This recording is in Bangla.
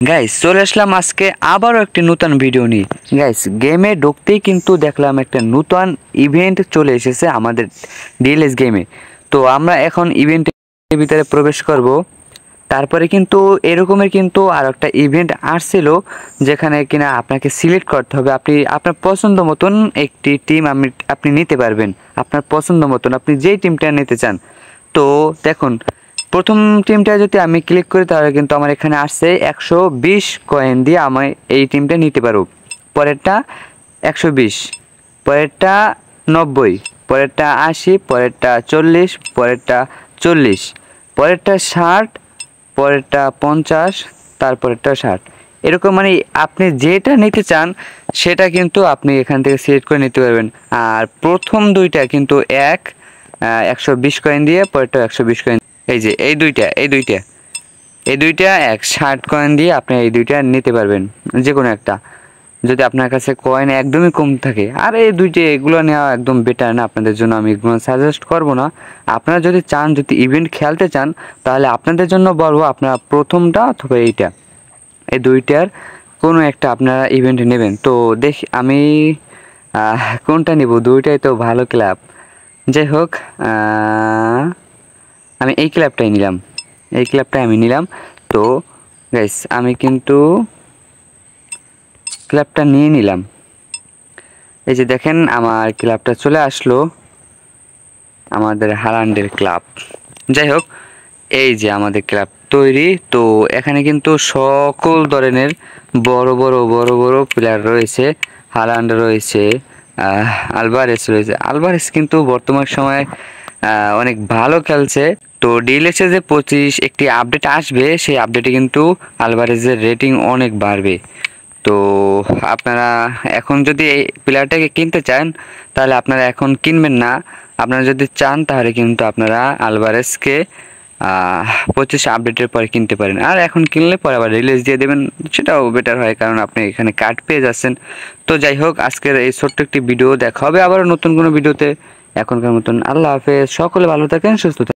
গাইস চলে আসলাম আজকে আবারও একটি নতুন ভিডিও নিয়ে। গাইস গেমে ঢুকতেই কিন্তু দেখলাম একটা নতুন ইভেন্ট চলে এসেছে আমাদের ডিএলএস গেমে। তো আমরা এখন ইভেন্টের ভিতরে প্রবেশ করব। তারপরে কিন্তু এরকমের কিন্তু আর একটা ইভেন্ট আসছিল, যেখানে কিনা আপনাকে সিলেক্ট করতে হবে। আপনি আপনার পছন্দ মতন একটি টিম আপনি নিতে পারবেন, আপনার পছন্দ মতন আপনি যেই টিমটা নিতে চান। তো দেখুন, প্রথম টিমটা যদি আমি ক্লিক করি তাহলে কিন্তু আমার এখানে আসছে 120 কয়েন দিয়ে আমি এই টিমটা নিতে পারব। পরেরটা 120, পরেরটা 90, পরেরটা 80, পরেরটা 40, পরেরটা 40, পরেরটা 60, পরেরটা 50, তারপরেরটা 60। এরকম মানে আপনি যেটা নিতে চান সেটা কিন্তু আপনি এখান থেকে সিলেক্ট করে নিতে পারবেন। আর প্রথম দুইটা কিন্তু 120 কয়েন দিয়ে, পরেরটা 120 কয়েন। এই যে এই দুইটা 60 কয়েন দিয়ে আপনি এই দুইটা নিতে পারবেন, যে কোনো একটা, যদি আপনার কাছে কয়েন একদমই কম থাকে। আর এই দুইটা এগুলো নেওয়া একদম বেটার না, আপনাদের জন্য আমি এগুলো সাজেস্ট করব না। আপনারা যদি চান, যদি ইভেন্ট খেলতে চান, তাহলে আপনাদের জন্য বলবো আপনারা প্রথমটা অথবা এই দুইটার কোনো একটা আপনারা ইভেন্ট নেবেন। তো দেখি আমি কোনটা নেব, দুইটাই তো ভালো ক্লাব। যাই হোক, আমি এই ক্লাবটাই নিলাম। তো গাইস আমি কিন্তু ক্লাবটা নিয়ে নিলাম। এই যে দেখেন আমার ক্লাবটা চলে আসলো, আমাদের হালান্ডের ক্লাব। যাই হোক, এই যে আমাদের ক্লাব তৈরি। তো এখানে কিন্তু সকল ধরনের বড় বড় প্লেয়ার রয়েছে। হালান্ড রয়েছে, আলভারেস রয়েছে। আলভারেস কিন্তু বর্তমান সময়ে অনেক ভালো খেলছে। তো ডিএলএস যে 25 একটি আপডেট আসবে, সেই আপডেটে কিন্তু আলভারেজের রেটিং অনেক বাড়বে। তো আপনারা এখন যদি এই প্লেয়ারটাকে কিনতে চান, তাহলে আপনারা এখন কিনবেন না। আপনারা যদি চান তাহলে কিন্তু আপনারা আলভারেজকে 25 আপডেটের পরে কিনতে পারেন। আর এখন কিনলে পরে আবার রিলিজ দিয়ে দেবেন, সেটাও বেটার হয়, কারণ আপনি এখানে কার্ড পেয়ে যাচ্ছেন। তো যাই হোক, আজকের এই ছোট্ট একটি ভিডিও দেখা হবে আবার নতুন কোনো ভিডিওতে। এখনকার মতন আল্লাহ হাফেজ, সকলে ভালো থাকেন, সুস্থ থাকেন।